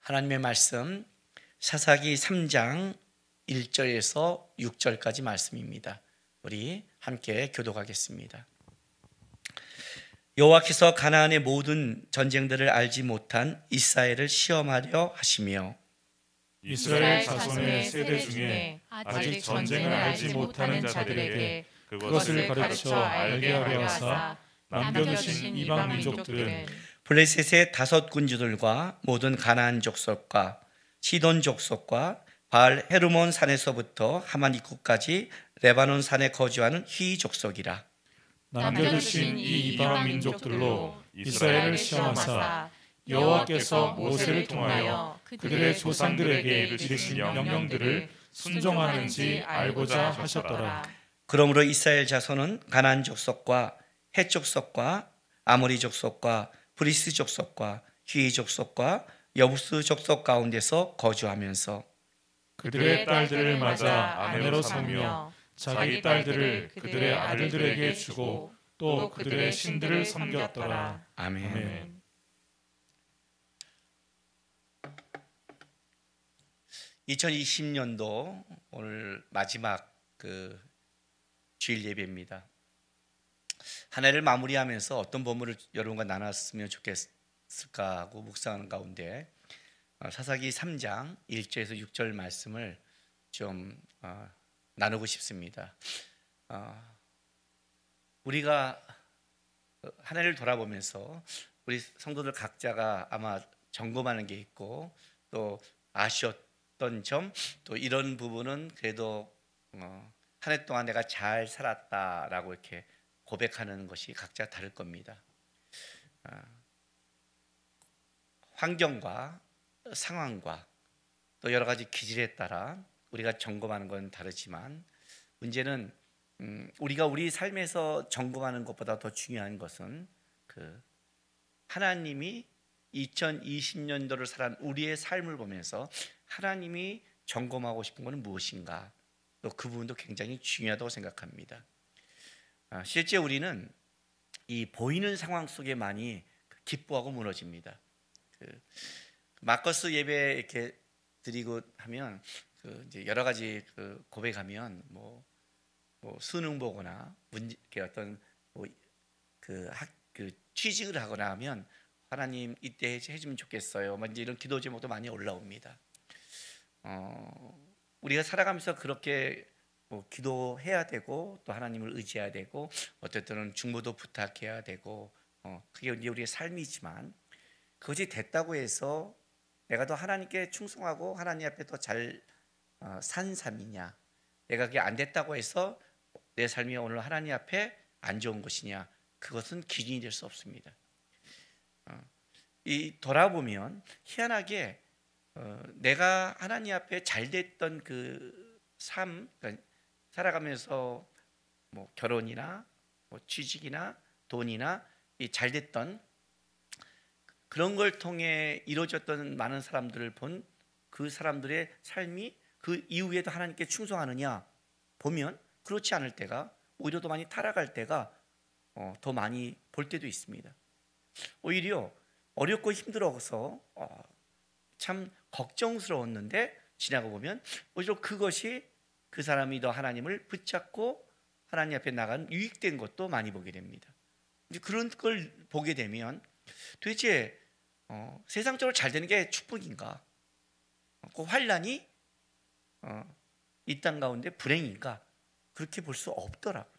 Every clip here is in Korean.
하나님의 말씀 사사기 3장 1절에서 6절까지 말씀입니다. 우리 함께 교독하겠습니다. 여호와께서 가나안의 모든 전쟁들을 알지 못한 이스라엘을 시험하려 하시며 이스라엘 자손의 세대 중에 아직 전쟁을 알지 못하는 자들에게 그것을 가르쳐 알게 하려 하사 남겨두신 이방 민족들은 블레셋의 5 군주들과 모든 가나안 족속과 시돈 족속과 바알 헤르몬 산에서부터 하만 입구까지 레바논 산에 거주하는 휘 족속이라. 남겨두신 이 이방 민족들로 이스라엘을 시험하사 여호와께서 모세를 통하여 그들의 조상들에게 이르신 명령들을 순종하는지 알고자 하셨더라. 그러므로 이스라엘 자손은 가나안 족속과 헷 족속과 아모리 족속과 브리스 족속과 휘 족속과 여부스 족속 가운데서 거주하면서 그들의 딸들을 맞아 아내로 삼으며 자기 딸들을 그들의 아들들에게 주고 또 그들의 신들을 섬겼더라. 아멘. 2020년도 오늘 마지막 주일 예배입니다. 한 해를 마무리하면서 어떤 본문을 여러분과 나눴으면 좋겠을까 하고 묵상하는 가운데 사사기 3장 1절에서 6절 말씀을 좀 나누고 싶습니다. 우리가 한 해를 돌아보면서 우리 성도들 각자가 아마 점검하는 게 있고 또 아쉬웠던 점, 또 이런 부분은 그래도 한 해 동안 내가 잘 살았다라고 이렇게 고백하는 것이 각자 다를 겁니다. 환경과 상황과 또 여러 가지 기질에 따라 우리가 점검하는 건 다르지만 문제는 우리가 우리 삶에서 점검하는 것보다 더 중요한 것은 하나님이 2020년도를 살아온 우리의 삶을 보면서 하나님이 점검하고 싶은 것은 무엇인가, 또 그 부분도 굉장히 중요하다고 생각합니다. 실제 우리는 이 보이는 상황 속에 많이 기뻐하고 무너집니다. 마커스 예배 이렇게 드리고 하면 이제 여러 가지 고백하면 뭐 수능 보거나 어떤 취직을 하거나 하면 하나님 이때 해주면 좋겠어요. 이제 이런 기도 제목도 많이 올라옵니다. 우리가 살아가면서 그렇게 기도해야 되고 또 하나님을 의지해야 되고 어쨌든 중보도 부탁해야 되고 그게 이제 우리의 삶이지만 그것이 됐다고 해서 내가 더 하나님께 충성하고 하나님 앞에 더 잘 산 삶이냐, 내가 그게 안 됐다고 해서 내 삶이 오늘 하나님 앞에 안 좋은 것이냐, 그것은 기준이 될 수 없습니다. 돌아보면 희한하게 내가 하나님 앞에 잘 됐던 그 삶, 그러니까 살아가면서 결혼이나 취직이나 돈이나 잘 됐던 그런 걸 통해 이루어졌던 많은 사람들을 본 그 사람들의 삶이 그 이후에도 하나님께 충성하느냐 보면 그렇지 않을 때가, 오히려 더 많이 타락할 때가 더 많이 볼 때도 있습니다. 오히려 어렵고 힘들어서 참 걱정스러웠는데 지나고 보면 오히려 그것이 그 사람이 더 하나님을 붙잡고 하나님 앞에 나간 유익된 것도 많이 보게 됩니다. 이제 그런 걸 보게 되면 도대체 세상적으로 잘 되는 게 축복인가? 그 환란이 이 땅 가운데 불행인가? 그렇게 볼 수 없더라고요.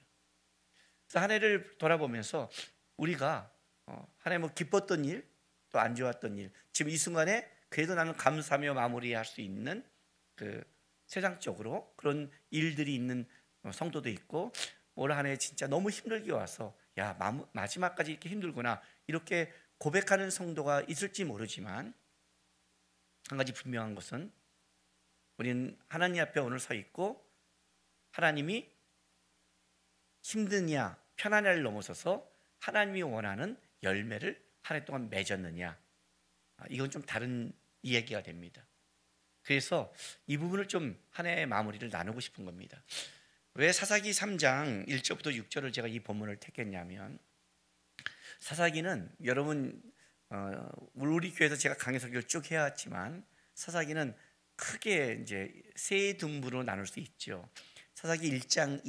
그래서 한 해를 돌아보면서 우리가 한 해 기뻤던 일, 또 안 좋았던 일, 지금 이 순간에 그래도 나는 감사하며 마무리할 수 있는 세상적으로 그런 일들이 있는 성도도 있고, 올 한 해 진짜 너무 힘들게 와서 야 마지막까지 이렇게 힘들구나 이렇게 고백하는 성도가 있을지 모르지만 한 가지 분명한 것은 우리는 하나님 앞에 오늘 서 있고 하나님이 힘드냐 편안냐를 넘어서서 하나님이 원하는 열매를 한 해 동안 맺었느냐, 이건 좀 다른 이야기가 됩니다. 그래서 이 부분을 좀 한 해의 마무리를 나누고 싶은 겁니다. 왜 사사기 3장 1절부터 6절을 제가 이 본문을 택했냐면, 사사기는 여러분 우리 교회에서 제가 강해 설교를 쭉 해왔지만 사사기는 크게 이제 세 등분으로 나눌 수 있죠. 사사기 1장,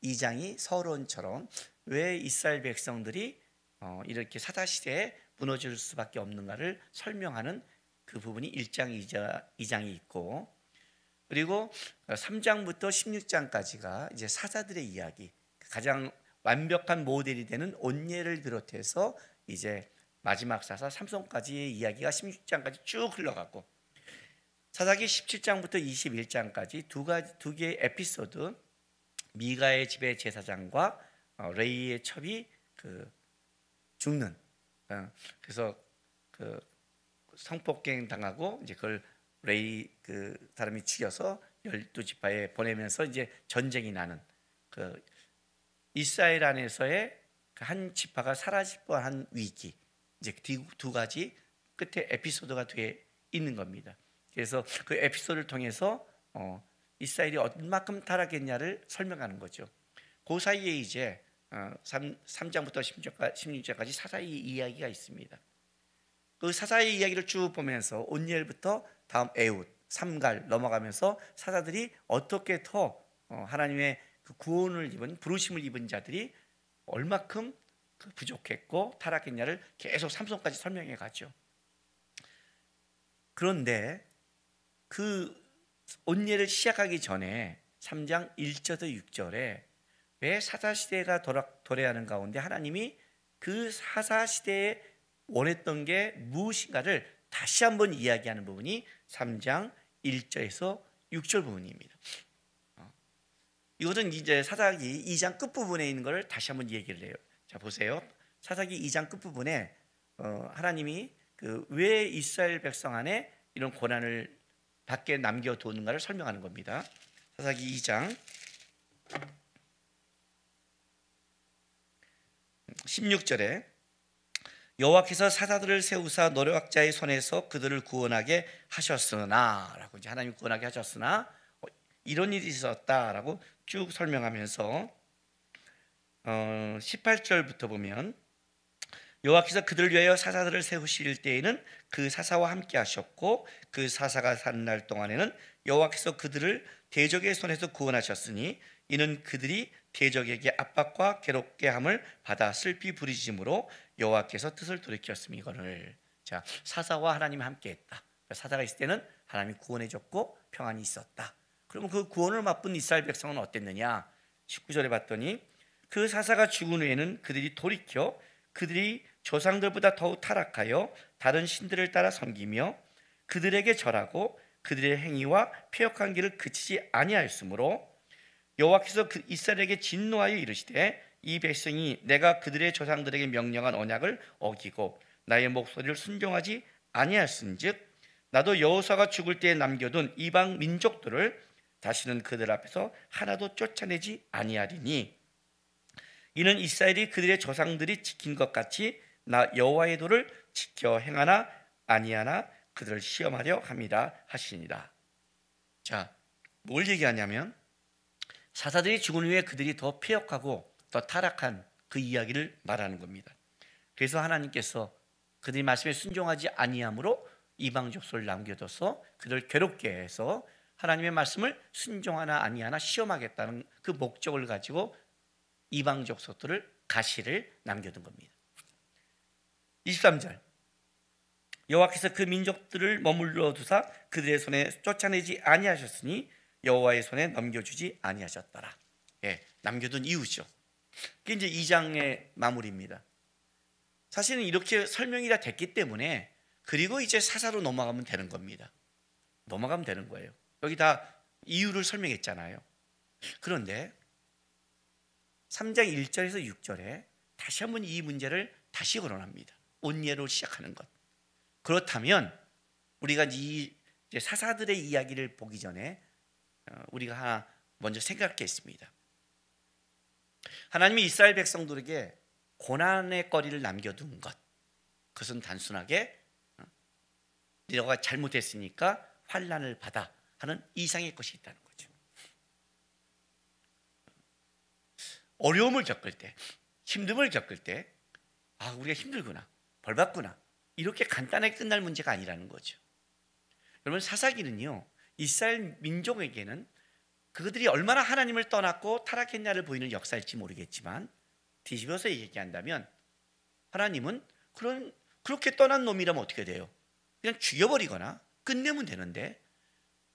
2장이 서론처럼 왜 이스라엘 백성들이 이렇게 사사시대에 무너질 수밖에 없는가를 설명하는 그 부분이 1장, 2장이 있고, 그리고 3장부터 16장까지가 이제 사사들의 이야기, 가장 완벽한 모델이 되는 온예를 비롯해서 이제 마지막 사사 삼손까지의 이야기가 16장까지 쭉 흘러가고, 사사기 17장부터 21장까지 두 개의 에피소드, 미가의 집의 제사장과 레이의 첩이 죽는, 그래서 그 성폭행 당하고 이제 그걸 레이 그 사람이 죽여서 12지파에 보내면서 이제 전쟁이 나는 그 이스라엘 안에서의 한 지파가 사라질 뻔한 위기, 이제 두 가지 끝에 에피소드가 뒤에 있는 겁니다. 그래서 그 에피소드를 통해서 이스라엘이 얼마큼 타락했냐를 설명하는 거죠. 그 사이에 이제 3장부터 16장까지 사사의 이야기가 있습니다. 그 사사의 이야기를 쭉 보면서 온니엘부터 다음 에훗, 삼갈 넘어가면서 사사들이 어떻게 더 하나님의 그 구원을 입은, 부르심을 입은 자들이 얼마큼 부족했고 타락했냐를 계속 삼손까지 설명해 가죠. 그런데 그 온니엘을 시작하기 전에 3장 1절부터 6절에 왜 사사시대가 도래하는 가운데 하나님이 그 사사시대에 원했던 게 무엇인가를 다시 한번 이야기하는 부분이 3장 1절에서 6절 부분입니다. 이것은 이제 사사기 2장 끝부분에 있는 것을 다시 한번 얘기를 해요. 자, 보세요. 사사기 2장 끝부분에 하나님이 왜 이스라엘 백성 안에 이런 고난을 밖에 남겨두는가를 설명하는 겁니다. 사사기 2장 16절에 여호와께서 사사들을 세우사 노략자의 손에서 그들을 구원하게 하셨으나라고, 이제 하나님 구원하게 하셨으나 이런 일이 있었다라고 쭉 설명하면서 18절부터 보면 여호와께서 그들을 위하여 사사들을 세우실 때에는 그 사사와 함께 하셨고 그 사사가 사는 날 동안에는 여호와께서 그들을 대적의 손에서 구원하셨으니 이는 그들이 대적에게 압박과 괴롭게 함을 받아 슬피 부르짖음으로 여호와께서 뜻을 돌이켰음이거늘. 자, 사사와 하나님이 함께했다. 사사가 있을 때는 하나님이 구원해줬고 평안이 있었다. 그러면 그 구원을 맛본 이스라엘 백성은 어땠느냐? 19절에 봤더니 그 사사가 죽은 후에는 그들이 돌이켜 그들이 조상들보다 더욱 타락하여 다른 신들을 따라 섬기며 그들에게 절하고 그들의 행위와 패역한 길을 그치지 아니하였으므로 여호와께서 그 이스라엘에게 진노하여 이르시되 이 백성이 내가 그들의 조상들에게 명령한 언약을 어기고 나의 목소리를 순종하지 아니하였은즉 나도 여호수아가 죽을 때에 남겨둔 이방 민족들을 다시는 그들 앞에서 하나도 쫓아내지 아니하리니 이는 이스라엘이 그들의 조상들이 지킨 것 같이 나 여호와의 도를 지켜 행하나 아니하나 그들을 시험하려 함이라 하시니라. 자, 뭘 얘기하냐면 사사들이 죽은 후에 그들이 더 패역하고 더 타락한 그 이야기를 말하는 겁니다. 그래서 하나님께서 그들이 말씀에 순종하지 아니함으로 이방 족속을 남겨둬서 그들을 괴롭게 해서 하나님의 말씀을 순종하나 아니하나 시험하겠다는 그 목적을 가지고 이방 족속들을 가시를 남겨둔 겁니다. 23절 여호와께서 그 민족들을 머물러 두사 그들의 손에 쫓아내지 아니하셨으니 여호와의 손에 넘겨주지 아니하셨더라. 예, 남겨둔 이유죠. 그게 이제 2장의 마무리입니다. 사실은 이렇게 설명이 다 됐기 때문에 그리고 이제 사사로 넘어가면 되는 겁니다. 넘어가면 되는 거예요. 여기 다 이유를 설명했잖아요. 그런데 3장 1절에서 6절에 다시 한번 이 문제를 다시 거론합니다. 온예로 시작하는 것. 그렇다면 우리가 이제 사사들의 이야기를 보기 전에 우리가 하나 먼저 생각할 게 있습니다. 하나님이 이스라엘 백성들에게 고난의 거리를 남겨둔 것, 그것은 단순하게 너가 잘못했으니까 환난을 받아 하는 이상의 것이 있다는 거죠. 어려움을 겪을 때, 힘듦을 겪을 때, 아, 우리가 힘들구나, 벌 받구나, 이렇게 간단하게 끝날 문제가 아니라는 거죠. 여러분, 사사기는요, 이스라엘 민족에게는 그들이 얼마나 하나님을 떠났고 타락했냐를 보이는 역사일지 모르겠지만, 뒤집어서 얘기한다면 하나님은 그렇게 떠난 놈이라면 어떻게 돼요? 그냥 죽여버리거나 끝내면 되는데,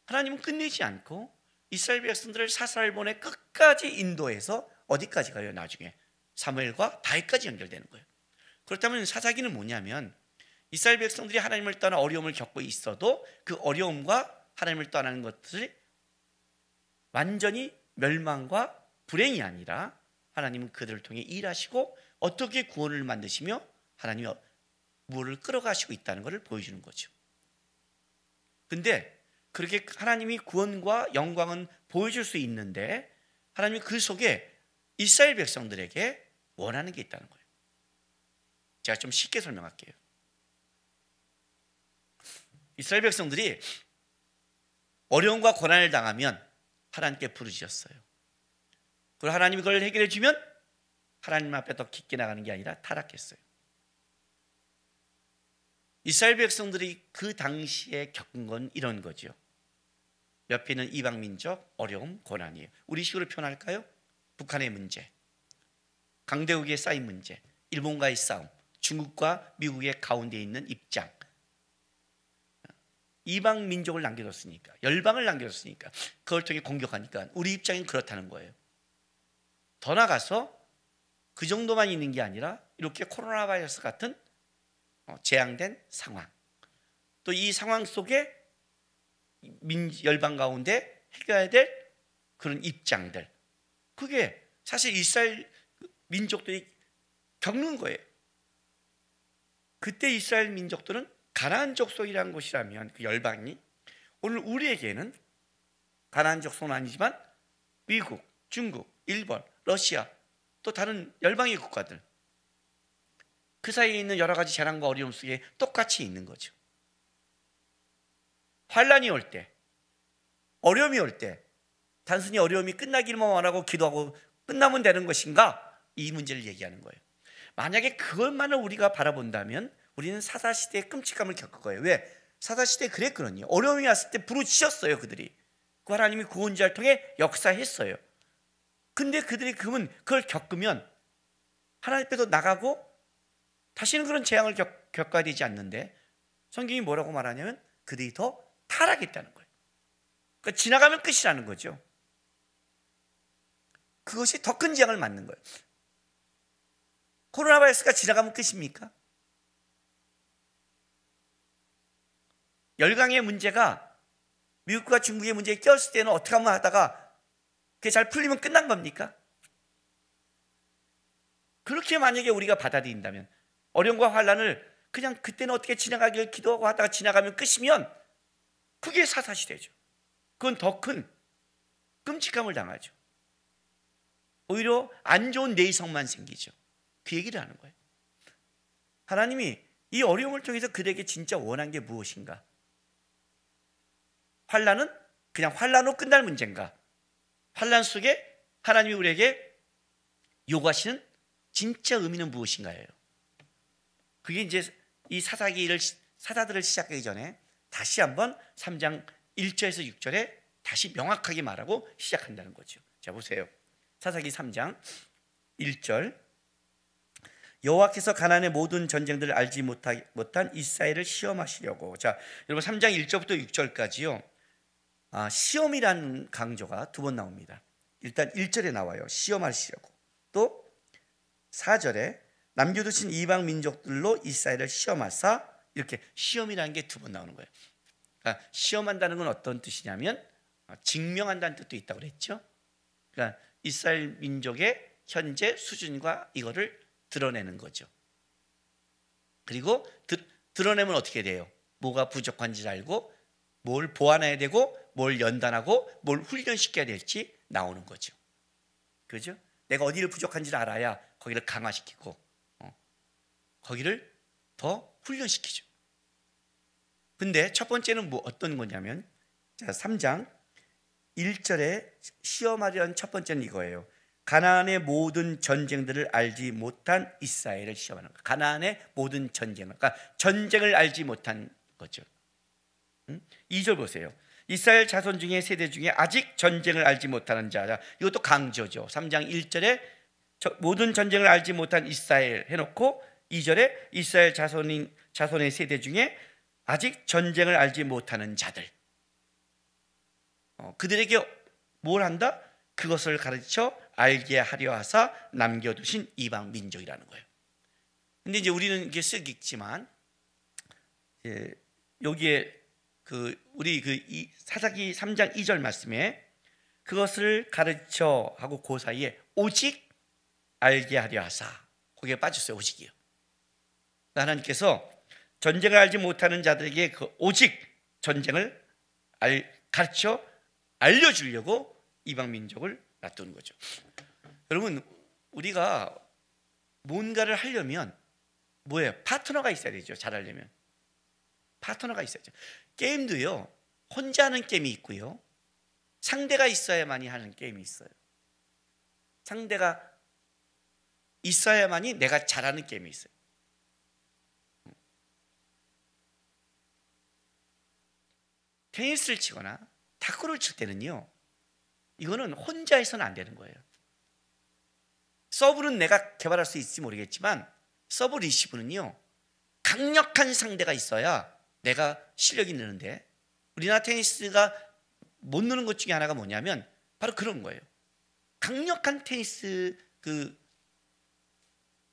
하나님은 끝내지 않고 이스라엘 백성들을 사사를 보내 끝까지 인도해서 어디까지 가요? 나중에 사무엘과 다윗까지 연결되는 거예요. 그렇다면 사사기는 뭐냐면, 이스라엘 백성들이 하나님을 떠나 어려움을 겪고 있어도 그 어려움과 하나님을 떠나는 것들이 완전히 멸망과 불행이 아니라 하나님은 그들을 통해 일하시고 어떻게 구원을 만드시며 하나님이 무엇을 끌어가시고 있다는 것을 보여주는 거죠. 근데 그렇게 하나님이 구원과 영광은 보여줄 수 있는데, 하나님이 그 속에 이스라엘 백성들에게 원하는 게 있다는 거예요. 제가 좀 쉽게 설명할게요. 이스라엘 백성들이 어려움과 고난을 당하면 하나님께 부르짖었어요. 그리고 하나님이 그걸 해결해 주면 하나님 앞에 더 깊게 나가는 게 아니라 타락했어요. 이스라엘 백성들이 그 당시에 겪은 건 이런 거죠. 옆에 있는 이방 민족, 어려움, 고난이에요. 우리 식으로 표현할까요? 북한의 문제, 강대국에 쌓인 문제, 일본과의 싸움, 중국과 미국의 가운데 있는 입장. 이방 민족을 남겨뒀으니까, 열방을 남겨뒀으니까, 그걸 통해 공격하니까 우리 입장은 그렇다는 거예요. 더 나가서 그 정도만 있는 게 아니라 이렇게 코로나 바이러스 같은 재앙된 상황, 또 이 상황 속에 열방 가운데 해결해야 될 그런 입장들, 그게 사실 이스라엘 민족들이 겪는 거예요. 그때 이스라엘 민족들은 가나안 족속이라는 곳이라면, 그 열방이 오늘 우리에게는 가나안 족속은 아니지만 미국, 중국, 일본, 러시아, 또 다른 열방의 국가들, 그 사이에 있는 여러 가지 재난과 어려움 속에 똑같이 있는 거죠. 환란이 올 때, 어려움이 올 때 단순히 어려움이 끝나기만 원하고 기도하고 끝나면 되는 것인가? 이 문제를 얘기하는 거예요. 만약에 그것만을 우리가 바라본다면 우리는 사사시대의 끔찍함을 겪을 거예요. 왜? 사사시대에 그랬거든요. 어려움이 왔을 때 부르짖었어요. 그들이 그 하나님이 구원자를 통해 역사했어요. 근데 그들이 그걸 겪으면 하나님 앞에서 나가고 다시는 그런 재앙을 겪어야 되지 않는데, 성경이 뭐라고 말하냐면 그들이 더 타락했다는 거예요. 그러니까 지나가면 끝이라는 거죠. 그것이 더 큰 재앙을 맞는 거예요. 코로나 바이러스가 지나가면 끝입니까? 열강의 문제가 미국과 중국의 문제에 꼈을 때는 어떻게 하면 하다가 그게 잘 풀리면 끝난 겁니까? 그렇게 만약에 우리가 받아들인다면, 어려움과 환란을 그냥 그때는 어떻게 지나가길 기도하고 하다가 지나가면 끝이면 그게 사사시대죠. 그건 더 큰 끔찍함을 당하죠. 오히려 안 좋은 내성만 생기죠. 그 얘기를 하는 거예요. 하나님이 이 어려움을 통해서 그들에게 진짜 원한 게 무엇인가? 환란은 그냥 환란으로 끝날 문제인가? 환란 속에 하나님이 우리에게 요구하시는 진짜 의미는 무엇인가예요? 그게 이제 이 사사들을 시작하기 전에 다시 한번 3장 1절에서 6절에 다시 명확하게 말하고 시작한다는 거죠. 자, 보세요. 사사기 3장 1절. 여호와께서 가나안의 모든 전쟁들을 알지 못한 이스라엘을 시험하시려고. 자, 여러분 3장 1절부터 6절까지요. 시험이라는 강조가 두 번 나옵니다. 일단 1절에 나와요. 시험하시려고. 또 4절에 남겨두신 이방 민족들로 이스라엘을 시험하사, 이렇게 시험이라는 게 두 번 나오는 거예요. 그러니까 시험한다는 건 어떤 뜻이냐면 증명한다는 뜻도 있다고 그랬죠. 그러니까 이스라엘 민족의 현재 수준과 이거를 드러내는 거죠. 그리고 드러내면 어떻게 돼요? 뭐가 부족한지 알고 뭘 보완해야 되고 뭘 연단하고 뭘 훈련시켜야 될지 나오는 거죠. 그죠? 내가 어디를 부족한지를 알아야 거기를 강화시키고 거기를 더 훈련시키죠. 근데 첫 번째는 어떤 거냐면, 자, 3장 1절에 시험하려는 첫 번째는 이거예요. 가나안의 모든 전쟁들을 알지 못한 이스라엘을 시험하는 거예요. 가나안의 모든 전쟁을, 그러니까 전쟁을 알지 못한 거죠. 2절 보세요. 이스라엘 자손 중에 세대 중에 아직 전쟁을 알지 못하는 자, 이것도 강조죠. 3장 1절에 모든 전쟁을 알지 못한 이스라엘 해놓고 2절에 이스라엘 자손의 세대 중에 아직 전쟁을 알지 못하는 자들, 그들에게 뭘 한다? 그것을 가르쳐 알게 하려 하사 남겨두신 이방 민족이라는 거예요. 근데 이제 우리는 이게 쓱 읽지만, 여기에 우리 사사기 3장 2절 말씀에 그것을 가르쳐 하고 그 사이에 오직 알게 하려 하사, 거기에 빠졌어요. 오직이요. 하나님께서 전쟁을 알지 못하는 자들에게 그 오직 전쟁을 가르쳐 알려주려고 이방 민족을 놔두는 거죠. 여러분, 우리가 뭔가를 하려면 뭐예요? 파트너가 있어야 되죠. 잘하려면 파트너가 있어야죠. 게임도요, 혼자 하는 게임이 있고요, 상대가 있어야만이 하는 게임이 있어요. 상대가 있어야만이 내가 잘하는 게임이 있어요. 테니스를 치거나 탁구를 칠 때는요, 이거는 혼자 해서는 안 되는 거예요. 서브는 내가 개발할 수 있을지 모르겠지만 서브 리시브는요, 강력한 상대가 있어야 내가 실력이 느는데, 우리나라 테니스가 못 느는 것 중에 하나가 뭐냐면 바로 그런 거예요. 강력한 테니스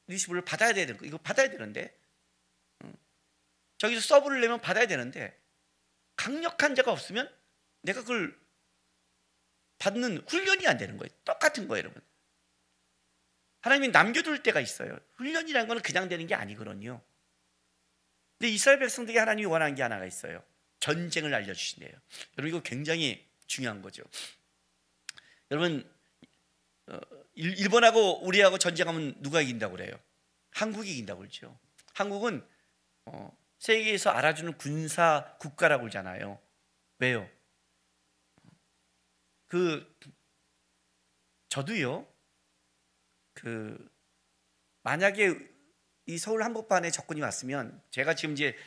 리시브를 받아야 되는 거, 이거 받아야 되는데, 저기서 서브를 내면 받아야 되는데 강력한 자가 없으면 내가 그걸 받는 훈련이 안 되는 거예요. 똑같은 거예요, 여러분. 하나님이 남겨둘 때가 있어요. 훈련이라는 건 그냥 되는 게 아니거든요. 근데 이스라엘 백성들에게 하나님이 원하는 게 하나가 있어요. 전쟁을 알려주신대요. 여러분, 이거 굉장히 중요한 거죠. 여러분, 일본하고 우리하고 전쟁하면 누가 이긴다고 그래요? 한국이 이긴다고 그러죠. 한국은 세계에서 알아주는 군사 국가라고 그러잖아요. 왜요? 저도요, 만약에 이 서울 한복판에 적군이 왔으면, 제가 지금 이제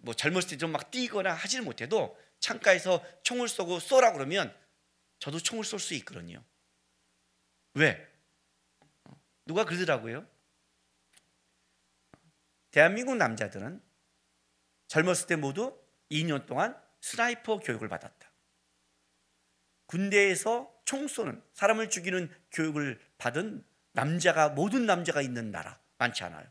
뭐 젊었을 때 좀 막 뛰거나 하지는 못해도 창가에서 총을 쏘고 쏘라 그러면 저도 총을 쏠 수 있거든요. 왜? 누가 그러더라고요. 대한민국 남자들은 젊었을 때 모두 2년 동안 스나이퍼 교육을 받았다. 군대에서 총 쏘는, 사람을 죽이는 교육을 받은 모든 남자가 있는 나라 많지 않아요.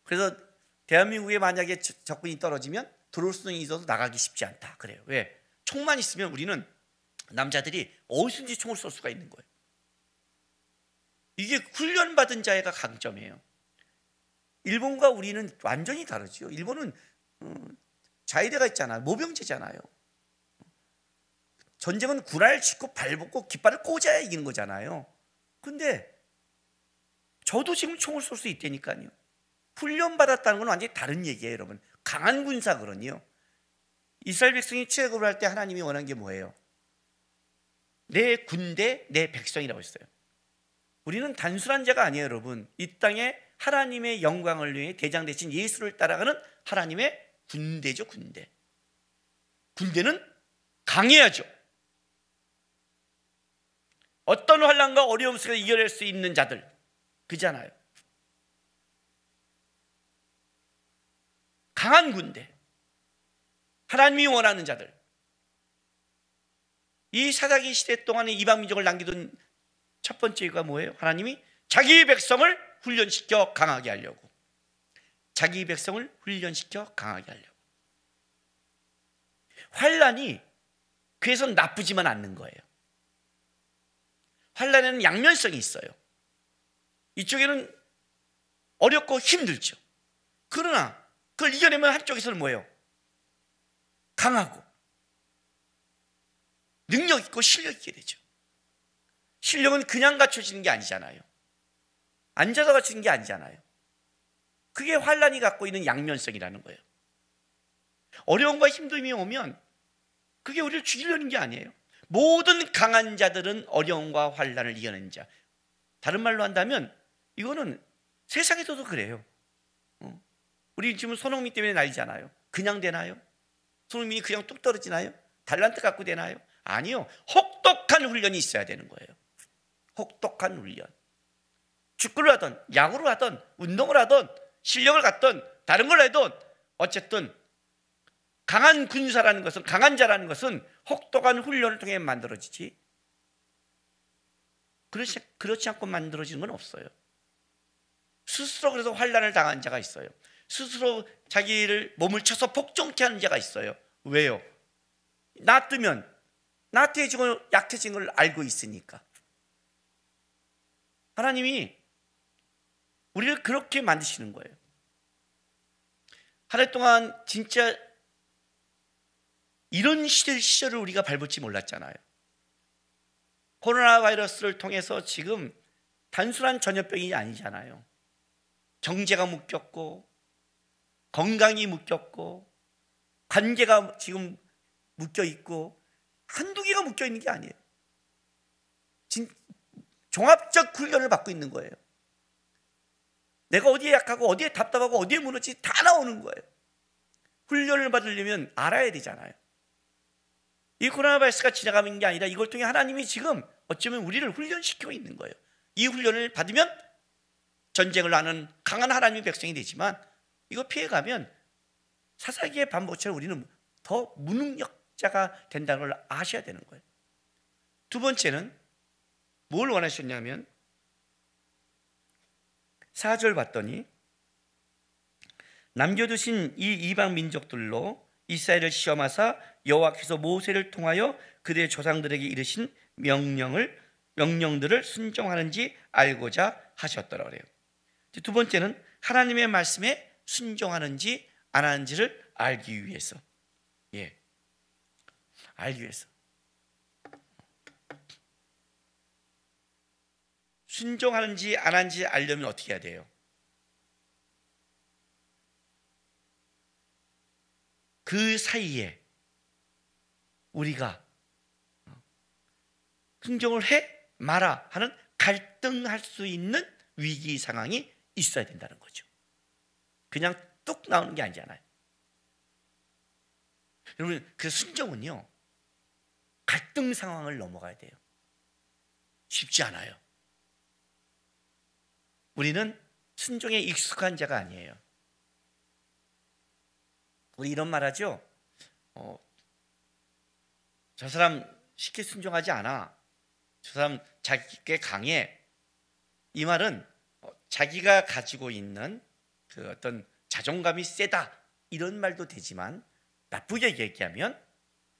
그래서 대한민국에 만약에 적군이 떨어지면 들어올 수는 있어도 나가기 쉽지 않다 그래요. 왜? 총만 있으면 우리는 남자들이 어디든지 총을 쏠 수가 있는 거예요. 이게 훈련받은 자가 강점이에요. 일본과 우리는 완전히 다르죠. 일본은 자위대가 있잖아요. 모병제잖아요. 전쟁은 군화를 싣고 발벗고 깃발을 꽂아야 이기는 거잖아요. 근데 저도 지금 총을 쏠 수 있다니까요. 훈련받았다는 건 완전히 다른 얘기예요, 여러분. 강한 군사거든요. 이스라엘 백성이 출애굽을 할 때 하나님이 원한 게 뭐예요? 내 군대, 내 백성이라고 했어요. 우리는 단순한 자가 아니에요, 여러분. 이 땅에 하나님의 영광을 위해 대장 대신 예수를 따라가는 하나님의 군대죠, 군대. 군대는 강해야죠. 어떤 환난과 어려움 속에 이겨낼 수 있는 자들, 그잖아요. 강한 군대, 하나님이 원하는 자들. 이 사사기 시대 동안에 이방 민족을 남기던 첫 번째 이유가 뭐예요? 하나님이 자기 백성을 훈련시켜 강하게 하려고. 자기 백성을 훈련시켜 강하게 하려고. 환난이 그래서 나쁘지만 않는 거예요. 환난에는 양면성이 있어요. 이쪽에는 어렵고 힘들죠. 그러나 그걸 이겨내면 한쪽에서는 뭐예요? 강하고 능력 있고 실력 있게 되죠. 실력은 그냥 갖춰지는 게 아니잖아요. 앉아서 갖추는 게 아니잖아요. 그게 환난이 갖고 있는 양면성이라는 거예요. 어려움과 힘듦이 오면 그게 우리를 죽이려는 게 아니에요. 모든 강한 자들은 어려움과 환난을 이겨낸 자. 다른 말로 한다면 이거는 세상에서도 그래요. 우리 지금 손흥민 때문에 난리잖아요. 그냥 되나요? 손흥민이 그냥 뚝 떨어지나요? 달란트 갖고 되나요? 아니요. 혹독한 훈련이 있어야 되는 거예요. 혹독한 훈련. 축구를 하든 야구를 하든 운동을 하든 실력을 갖든 다른 걸 해도 어쨌든 강한 군사라는 것은, 강한 자라는 것은 혹독한 훈련을 통해 만들어지지, 그렇지 않고 만들어지는 건 없어요. 스스로 그래서 환난을 당한 자가 있어요. 스스로 자기를 몸을 쳐서 복종케 하는 자가 있어요. 왜요? 놔두면 나태해지고 약해진 걸 알고 있으니까. 하나님이 우리를 그렇게 만드시는 거예요. 한 해 동안 진짜 이런 시절을 우리가 밟을지 몰랐잖아요. 코로나 바이러스를 통해서 지금 단순한 전염병이 아니잖아요. 경제가 묶였고, 건강이 묶였고, 관계가 지금 묶여 있고, 한두 개가 묶여 있는 게 아니에요. 종합적 훈련을 받고 있는 거예요. 내가 어디에 약하고 어디에 답답하고 어디에 무너지지 다 나오는 거예요. 훈련을 받으려면 알아야 되잖아요. 이 코로나 바이러스가 지나가는 게 아니라 이걸 통해 하나님이 지금 어쩌면 우리를 훈련시키고 있는 거예요. 이 훈련을 받으면 전쟁을 하는 강한 하나님의 백성이 되지만 이거 피해가면 사사기의 반복처럼 우리는 더 무능력자가 된다는 걸 아셔야 되는 거예요. 두 번째는 뭘 원하셨냐면 4절 봤더니 남겨두신 이 이방 민족들로 이스라엘을 시험하사 여호와께서 모세를 통하여 그들의 조상들에게 이르신 명령들을 순종하는지 알고자 하셨더라 그래요. 두 번째는 하나님의 말씀에 순종하는지 안 하는지를 알기 위해서. 알기 위해서. 순종하는지 안 하는지 알려면 어떻게 해야 돼요? 그 사이에 우리가 순종을 해 마라 하는 갈등할 수 있는 위기 상황이 있어야 된다는 거죠. 그냥 뚝 나오는 게 아니잖아요. 여러분, 그 순종은요, 갈등 상황을 넘어가야 돼요. 쉽지 않아요. 우리는 순종에 익숙한 자가 아니에요. 우리 이런 말 하죠. 저 사람 쉽게 순종하지 않아. 저 사람 자기께 강해. 이 말은 자기가 가지고 있는 그 어떤 자존감이 세다 이런 말도 되지만 나쁘게 얘기하면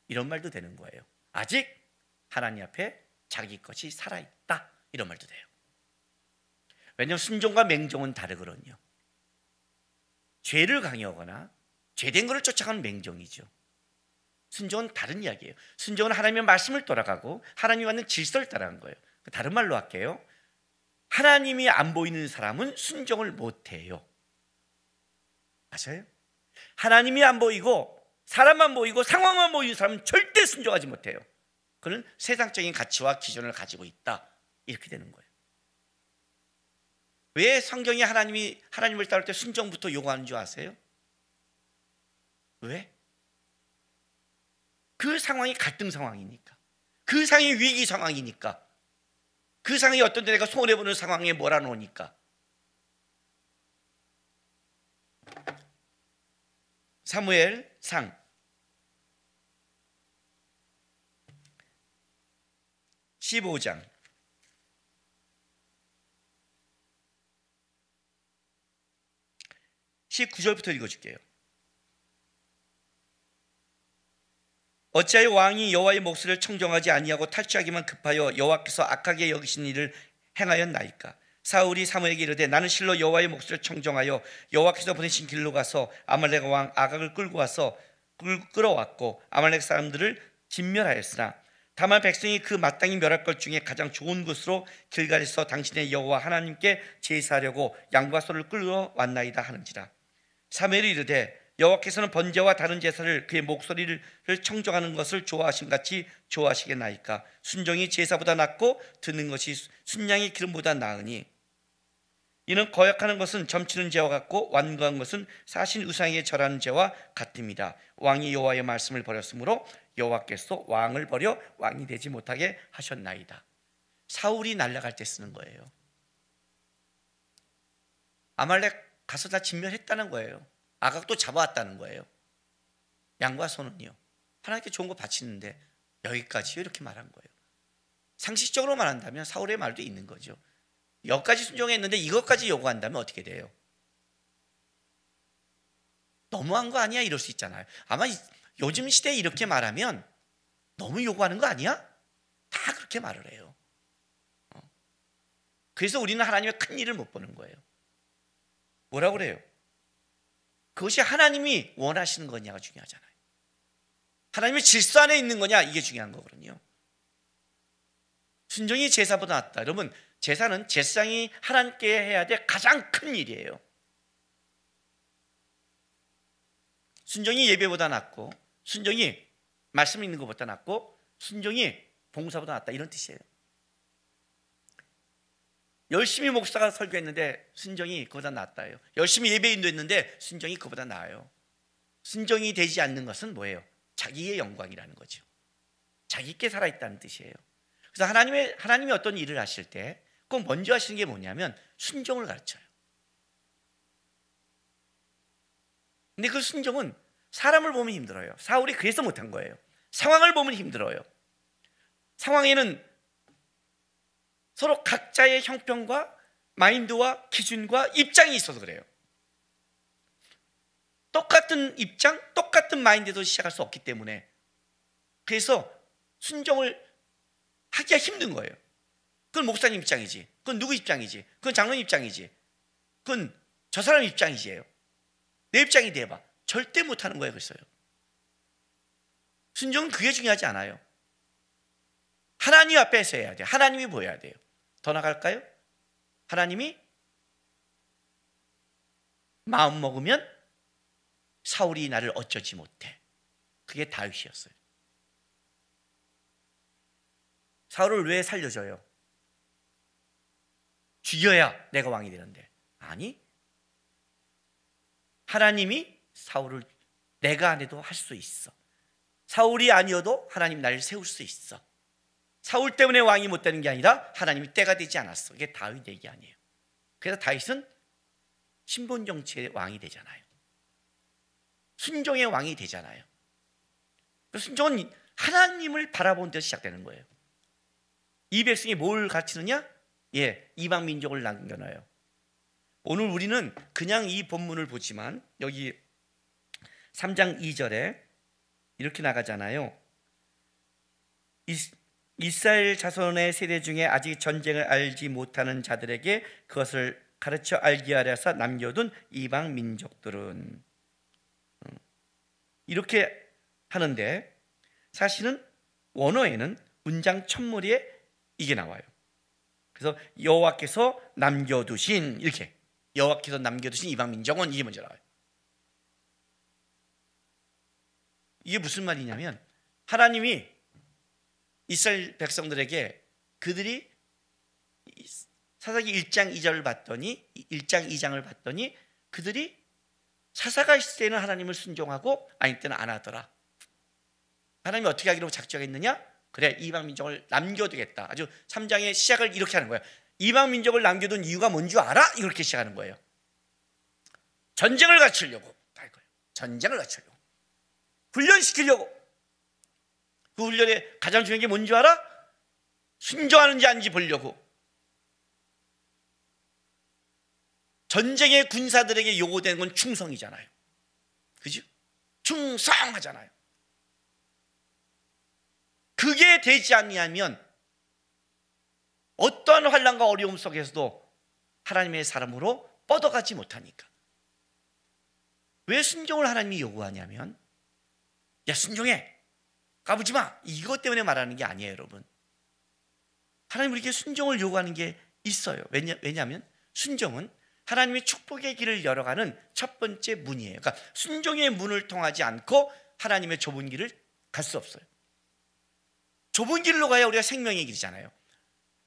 이런 말도 되는 거예요. 아직 하나님 앞에 자기 것이 살아있다 이런 말도 돼요. 왜냐하면 순종과 맹종은 다르거든요. 죄를 강요하거나 죄된 것을 쫓아가는 맹종이죠. 순종은 다른 이야기예요. 순종은 하나님의 말씀을 따라가고 하나님이 받는 질서를 따라가는 거예요. 다른 말로 할게요. 하나님이 안 보이는 사람은 순종을 못해요. 맞아요? 하나님이 안 보이고 사람만 보이고 상황만 보이는 사람은 절대 순종하지 못해요. 그는 세상적인 가치와 기준을 가지고 있다 이렇게 되는 거예요. 왜 성경이 하나님을 따를 때 순종부터 요구하는 줄 아세요? 왜? 그 상황이 갈등 상황이니까, 그 상황이 위기 상황이니까, 그 상황이 어떤 때 내가 손해보는 상황에 몰아놓으니까. 사무엘상 15장 19절부터 읽어줄게요. 어찌하여 왕이 여호와의 목소리를 청정하지 아니하고 탈취하기만 급하여 여호와께서 악하게 여기신 일을 행하였나이까? 사울이 사무엘에게 이르되 나는 실로 여호와의 목소리를 청정하여 여호와께서 보내신 길로 가서 아말렉 왕 아각을 끌어왔고 아말렉 사람들을 진멸하였으나 다만 백성이 그 마땅히 멸할 것 중에 가장 좋은 곳으로 길갈에서 당신의 여호와 하나님께 제사하려고 양과 소를 끌어왔나이다 하는지라. 사무엘이 이르되 여호와께서는 번제와 다른 제사를 그의 목소리를 청종하는 것을 좋아하심 같이 좋아하시겠나이까. 순종이 제사보다 낫고 듣는 것이 순양의 기름보다 나으니 이는 거역하는 것은 점치는 죄와 같고 완고한 것은 사신 우상에게 절하는 죄와 같습니다. 왕이 여호와의 말씀을 버렸으므로 여호와께서 왕을 버려 왕이 되지 못하게 하셨나이다. 사울이 날아갈 때 쓰는 거예요. 아말렉 가서 다 진멸했다는 거예요. 아각도 잡아왔다는 거예요. 양과 소는요. 하나님께 좋은 거 바치는데 여기까지요 이렇게 말한 거예요. 상식적으로 말한다면 사울의 말도 있는 거죠. 여기까지 순종했는데 이것까지 요구한다면 어떻게 돼요? 너무한 거 아니야? 이럴 수 있잖아요. 아마 요즘 시대에 이렇게 말하면 너무 요구하는 거 아니야? 다 그렇게 말을 해요. 그래서 우리는 하나님의 큰 일을 못 보는 거예요. 뭐라고 그래요? 그것이 하나님이 원하시는 거냐가 중요하잖아요. 하나님의 질서 안에 있는 거냐, 이게 중요한 거거든요. 순종이 제사보다 낫다. 여러분, 제사는 제사장이 하나님께 해야 될 가장 큰 일이에요. 순종이 예배보다 낫고, 순종이 말씀 있는 것보다 낫고, 순종이 봉사보다 낫다, 이런 뜻이에요. 열심히 목사가 설교했는데 순종이 그보다 낫다요. 열심히 예배 인도했는데 순종이 그보다 나아요. 순종이 되지 않는 것은 뭐예요? 자기의 영광이라는 거죠. 자기께 살아있다는 뜻이에요. 그래서 하나님이 어떤 일을 하실 때 꼭 먼저 하시는 게 뭐냐면 순종을 가르쳐요. 근데 그 순종은 사람을 보면 힘들어요. 사울이 그래서 못한 거예요. 상황을 보면 힘들어요. 상황에는 서로 각자의 형평과 마인드와 기준과 입장이 있어서 그래요. 똑같은 입장, 똑같은 마인드에서 시작할 수 없기 때문에 그래서 순종을 하기가 힘든 거예요. 그건 목사님 입장이지, 그건 누구 입장이지, 그건 장로님 입장이지, 그건 저 사람 입장이지예요. 내 입장이 돼봐. 절대 못하는 거예요. 그랬어요. 순종은 그게 중요하지 않아요. 하나님 앞에서 해야 돼요. 하나님이 보여야 돼요. 더 나갈까요? 하나님이 마음 먹으면 사울이 나를 어쩌지 못해. 그게 다윗이었어요. 사울을 왜 살려줘요? 죽여야 내가 왕이 되는데. 아니, 하나님이 사울을 내가 안 해도 할 수 있어. 사울이 아니어도 하나님 나를 세울 수 있어. 사울 때문에 왕이 못 되는 게 아니라 하나님이 때가 되지 않았어. 이게 다윗 얘기 아니에요. 그래서 다윗은 신분 정치의 왕이 되잖아요. 순종의 왕이 되잖아요. 순종은 하나님을 바라보는 데서 시작되는 거예요. 이 백성이 뭘 가르치느냐? 이방 민족을 남겨놔요. 오늘 우리는 그냥 이 본문을 보지만 여기 3장 2절에 이렇게 나가잖아요. 이스라엘 자손의 세대 중에 아직 전쟁을 알지 못하는 자들에게 그것을 가르쳐 알게 하려서 남겨둔 이방 민족들은, 이렇게 하는데 사실은 원어에는 문장 첫머리에 이게 나와요. 그래서 여호와께서 남겨두신, 이렇게 여호와께서 남겨두신 이방 민족은, 이게 먼저 나와요. 이게 무슨 말이냐면 하나님이 이스라엘 백성들에게 그들이 사사기 1장 2절을 봤더니 1장 2장을 봤더니 그들이 사사가 있을 때는 하나님을 순종하고 아닐 때는 안 하더라. 하나님이 어떻게 하기로 작정했느냐? 그래, 이방 민족을 남겨두겠다. 아주 3장의 시작을 이렇게 하는 거예요. 이방 민족을 남겨둔 이유가 뭔지 알아? 이렇게 시작하는 거예요. 전쟁을 갖추려고. 전쟁을 갖추려고. 훈련시키려고. 그 훈련에 가장 중요한 게 뭔지 알아? 순종하는지 아닌지 보려고. 전쟁의 군사들에게 요구되는 건 충성이잖아요. 그죠? 충성하잖아요. 그게 되지 않냐면 어떠한 환난과 어려움 속에서도 하나님의 사람으로 뻗어가지 못하니까. 왜 순종을 하나님이 요구하냐면, 야 순종해, 까부지 마, 이것 때문에 말하는 게 아니에요. 여러분, 하나님 우리에게 순종을 요구하는 게 있어요. 왜냐하면 순종은 하나님의 축복의 길을 열어가는 첫 번째 문이에요. 그러니까 순종의 문을 통하지 않고 하나님의 좁은 길을 갈 수 없어요. 좁은 길로 가야 우리가 생명의 길이잖아요.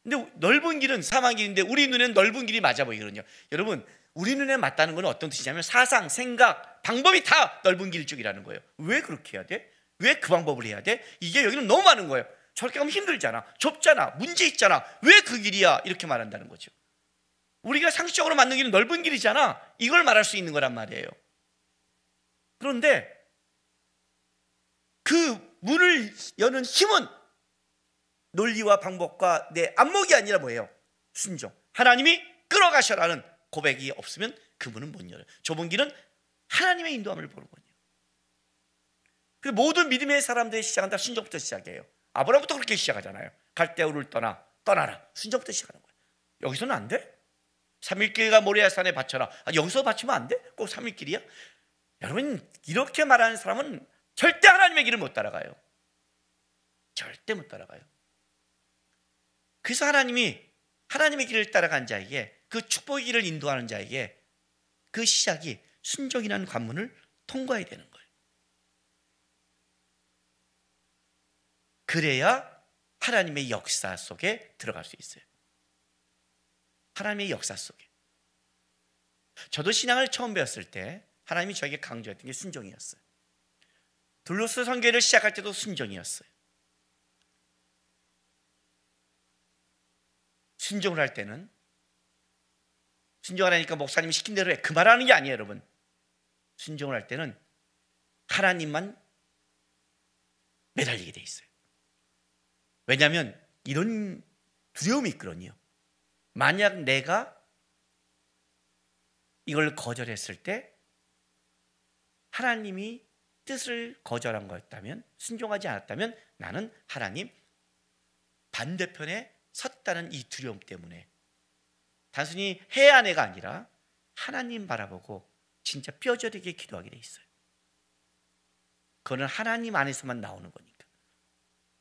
근데 넓은 길은 사망의 길인데 우리 눈에는 넓은 길이 맞아 보이거든요. 여러분, 우리 눈에 맞다는 건 어떤 뜻이냐면 사상, 생각, 방법이 다 넓은 길 쪽이라는 거예요. 왜 그렇게 해야 돼? 왜 그 방법을 해야 돼? 이게 여기는 너무 많은 거예요. 저렇게 가면 힘들잖아, 좁잖아, 문제 있잖아, 왜 그 길이야? 이렇게 말한다는 거죠. 우리가 상식적으로 맞는 길은 넓은 길이잖아, 이걸 말할 수 있는 거란 말이에요. 그런데 그 문을 여는 힘은 논리와 방법과 내 안목이 아니라 뭐예요? 순종. 하나님이 끌어가셔라는 고백이 없으면 그 문은 못 열어요. 좁은 길은 하나님의 인도함을 보는군요. 모든 믿음의 사람들의 시작은 다 순종부터 시작이에요. 아브라함부터 그렇게 시작하잖아요. 갈대우를 떠나라. 순종부터 시작하는 거예요. 여기서는 안 돼? 3일길과 모리아산에 바쳐라. 여기서 바치면 안 돼? 꼭 3일길이야? 여러분, 이렇게 말하는 사람은 절대 하나님의 길을 못 따라가요. 절대 못 따라가요. 그래서 하나님이 하나님의 길을 따라간 자에게, 그 축복의 길을 인도하는 자에게 그 시작이 순종이라는 관문을 통과해야 되는 거예요. 그래야 하나님의 역사 속에 들어갈 수 있어요. 하나님의 역사 속에. 저도 신앙을 처음 배웠을 때 하나님이 저에게 강조했던 게 순종이었어요. 둘로스 선교를 시작할 때도 순종이었어요. 순종을 할 때는, 순종하라니까 목사님이 시킨 대로 해, 그 말하는 게 아니에요. 여러분, 순종을 할 때는 하나님만 매달리게 돼 있어요. 왜냐하면 이런 두려움이 있거든요. 만약 내가 이걸 거절했을 때 하나님이 뜻을 거절한 거였다면, 순종하지 않았다면 나는 하나님 반대편에 섰다는 이 두려움 때문에 단순히 해안애가 아니라 하나님 바라보고 진짜 뼈저리게 기도하게 돼 있어요. 그거는 하나님 안에서만 나오는 거니까.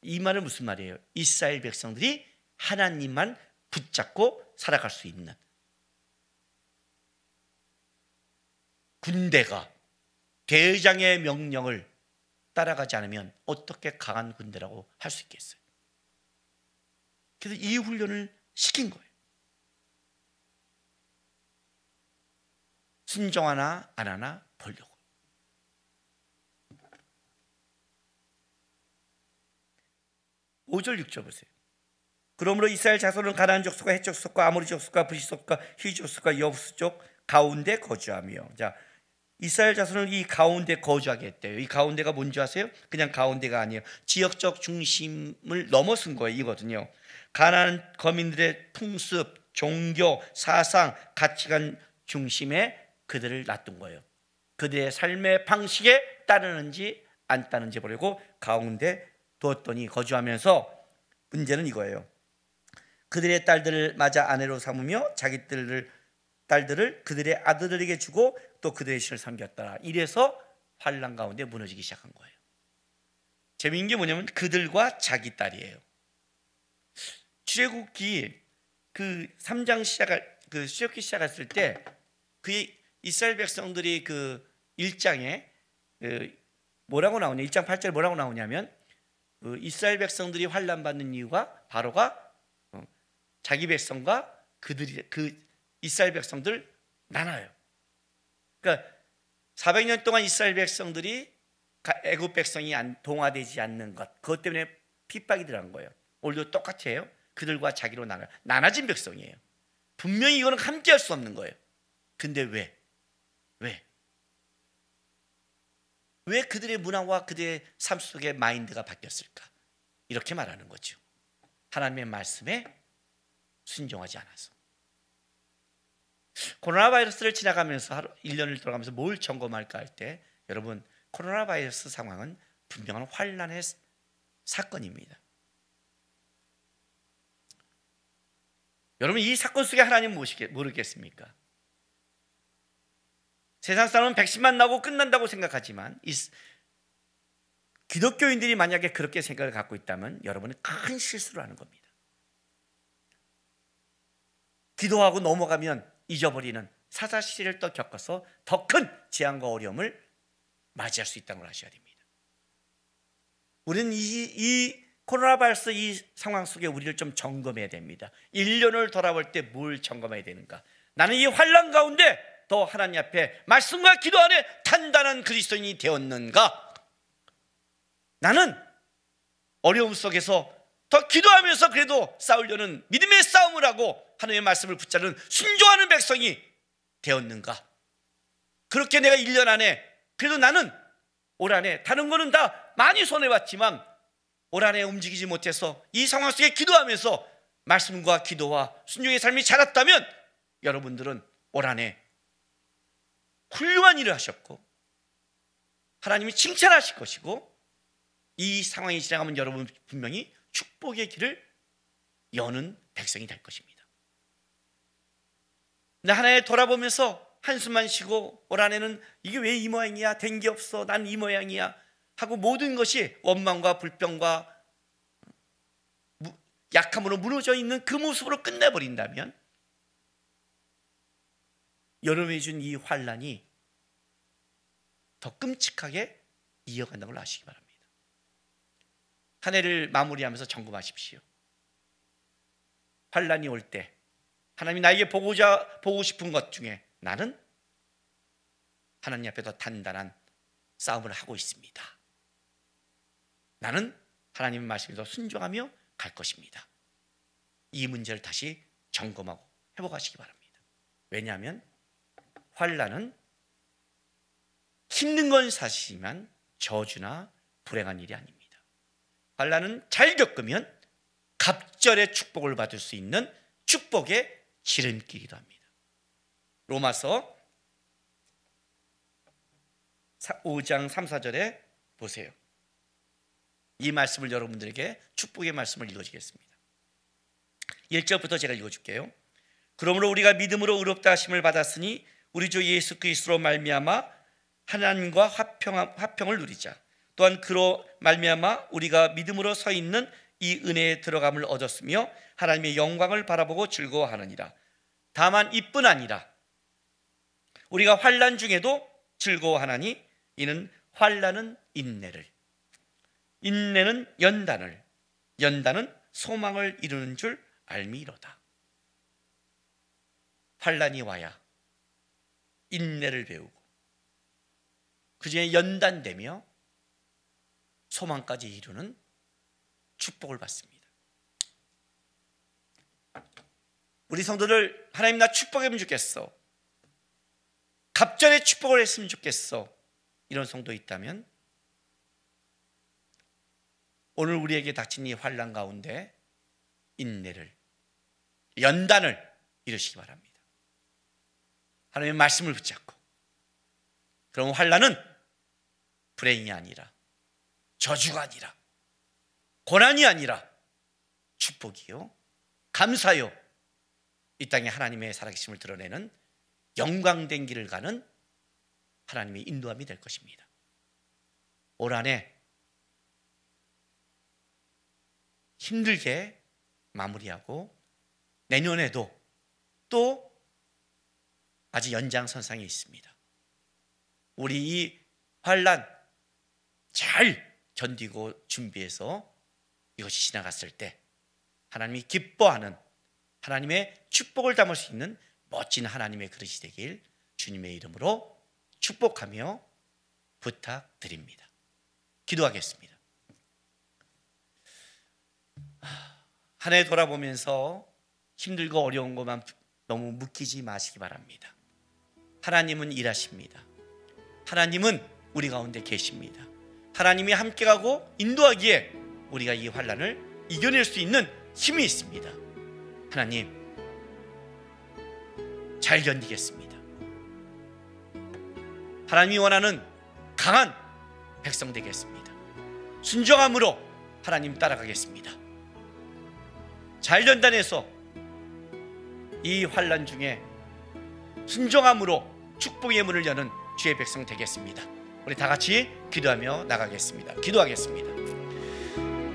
이 말은 무슨 말이에요? 이스라엘 백성들이 하나님만 붙잡고 살아갈 수 있는, 군대가 대장의 명령을 따라가지 않으면 어떻게 강한 군대라고 할 수 있겠어요? 그래서 이 훈련을 시킨 거예요. 순종하나 안 하나 보려고. (5절 6절) 보세요. 그러므로 이스라엘 자손은 가나안 족속과 헷 족속과 아모리 족속과 브리스 족속과 히위 족속과 여부스 족 가운데 거주하며. 자, 이스라엘 자손을 이 가운데 거주하게 했대요. 이 가운데가 뭔지 아세요? 그냥 가운데가 아니에요. 지역적 중심을 넘어선 거예요. 이거든요. 가나안 거민들의 풍습, 종교, 사상, 가치관 중심에 그들을 놔둔 거예요. 그들의 삶의 방식에 따르는지 안 따르는지 보려고 가운데 두었더니 거주하면서, 문제는 이거예요. 그들의 딸들을 맞아 아내로 삼으며 자기 딸들을 그들의 아들들에게 주고 또 그들의 신을 섬겼더라. 이래서 환난 가운데 무너지기 시작한 거예요. 재미있는 게 뭐냐면 그들과 자기 딸이에요. 출애굽기 그 3장 출애굽기 시작했을 때 그 이스라엘 백성들이 그 1장에 뭐라고 나오냐? 1장 8절에 뭐라고 나오냐면 이스라엘 백성들이 환난 받는 이유가 바로가 자기 백성과 그 이스라엘 백성들 나눠요. 그러니까 400년 동안 이스라엘 백성들이 애굽 백성이 동화되지 않는 것, 그것 때문에 핍박이 들어간 거예요. 오늘도 똑같아요. 그들과 자기로 나눠진 백성이에요. 분명히 이거는 함께할 수 없는 거예요. 근데 왜 그들의 문화와 그들의 삶 속의 마인드가 바뀌었을까? 이렇게 말하는 거죠. 하나님의 말씀에 순종하지 않아서. 코로나 바이러스를 지나가면서 1년을 돌아가면서 뭘 점검할까 할 때, 여러분, 코로나 바이러스 상황은 분명한 환난의 사건입니다. 여러분, 이 사건 속에 하나님 모르겠습니까? 세상 사람은 백신만 나고 끝난다고 생각하지만 기독교인들이 만약에 그렇게 생각을 갖고 있다면 여러분은 큰 실수를 하는 겁니다. 기도하고 넘어가면 잊어버리는 사사 시대를 또 겪어서 더 큰 재앙과 어려움을 맞이할 수 있다는 걸 아셔야 됩니다. 우리는 이 코로나 바이러스 이 상황 속에 우리를 좀 점검해야 됩니다. 1년을 돌아볼 때 뭘 점검해야 되는가? 나는 이 환난 가운데 더 하나님 앞에 말씀과 기도 안에 단단한 그리스도인이 되었는가? 나는 어려움 속에서 더 기도하면서 그래도 싸우려는 믿음의 싸움을 하고 하나님의 말씀을 붙잡는 순종하는 백성이 되었는가? 그렇게 내가 1년 안에 그래도 나는 올 한해 다른 거는 다 많이 손해봤지만 올 한해 움직이지 못해서 이 상황 속에 기도하면서 말씀과 기도와 순종의 삶이 자랐다면 여러분들은 올 한해 훌륭한 일을 하셨고 하나님이 칭찬하실 것이고 이 상황이 지나가면 여러분 분명히 축복의 길을 여는 백성이 될 것입니다. 근데 하나에 돌아보면서 한숨만 쉬고 올 한해는 이게 왜 이 모양이야? 된 게 없어. 난 이 모양이야. 하고 모든 것이 원망과 불평과 약함으로 무너져 있는 그 모습으로 끝내버린다면 여러분이 준 이 환난이 더 끔찍하게 이어간다는 걸 아시기 바랍니다. 한 해를 마무리하면서 점검하십시오. 환난이 올 때 하나님이 나에게 보고 싶은 것 중에 나는 하나님 앞에 더 단단한 싸움을 하고 있습니다. 나는 하나님의 말씀에 더 순종하며 갈 것입니다. 이 문제를 다시 점검하고 회복하시기 바랍니다. 왜냐하면 환난은 힘든 건 사실이지만 저주나 불행한 일이 아닙니다. 환난은 잘 겪으면 갑절의 축복을 받을 수 있는 축복의 지름길이기도 합니다. 로마서 5장 3, 4절에 보세요. 이 말씀을 여러분들에게 축복의 말씀을 읽어주겠습니다. 1절부터 제가 읽어줄게요. 그러므로 우리가 믿음으로 의롭다 하심을 받았으니 우리 주 예수 그리스도로 말미암아 하나님과 화평을 누리자. 또한 그로 말미암아 우리가 믿음으로 서 있는 이 은혜에 들어감을 얻었으며 하나님의 영광을 바라보고 즐거워하느니라. 다만 이뿐 아니라 우리가 환난 중에도 즐거워하나니 이는 환난은 인내를, 인내는 연단을, 연단은 소망을 이루는 줄 알미로다. 환난이 와야 인내를 배우고 그 중에 연단되며 소망까지 이루는 축복을 받습니다. 우리 성도들, 하나님 나 축복하면 좋겠어, 갑절의 축복을 했으면 좋겠어, 이런 성도 있다면 오늘 우리에게 닥친 이 환난 가운데 인내를, 연단을 이루시기 바랍니다. 하나님의 말씀을 붙잡고, 그럼 환난은 불행이 아니라, 저주가 아니라, 고난이 아니라 축복이요, 감사요, 이 땅에 하나님의 살아계심을 드러내는 영광된 길을 가는 하나님의 인도함이 될 것입니다. 올 한해 힘들게 마무리하고 내년에도 또 아직 연장선상에 있습니다. 우리 이 환난 잘 견디고 준비해서 이것이 지나갔을 때 하나님이 기뻐하는, 하나님의 축복을 담을 수 있는 멋진 하나님의 그릇이 되길 주님의 이름으로 축복하며 부탁드립니다. 기도하겠습니다. 한 해 돌아보면서 힘들고 어려운 것만 너무 묶이지 마시기 바랍니다. 하나님은 일하십니다. 하나님은 우리 가운데 계십니다. 하나님이 함께 가고 인도하기에 우리가 이 환난을 이겨낼 수 있는 힘이 있습니다. 하나님, 잘 견디겠습니다. 하나님이 원하는 강한 백성 되겠습니다. 순종함으로 하나님 따라가겠습니다. 잘 연단해서 이 환난 중에 순종함으로 축복의 문을 여는 주의 백성 되겠습니다. 우리 다 같이 기도하며 나가겠습니다. 기도하겠습니다.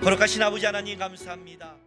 거룩하신 아버지 하나님, 감사합니다.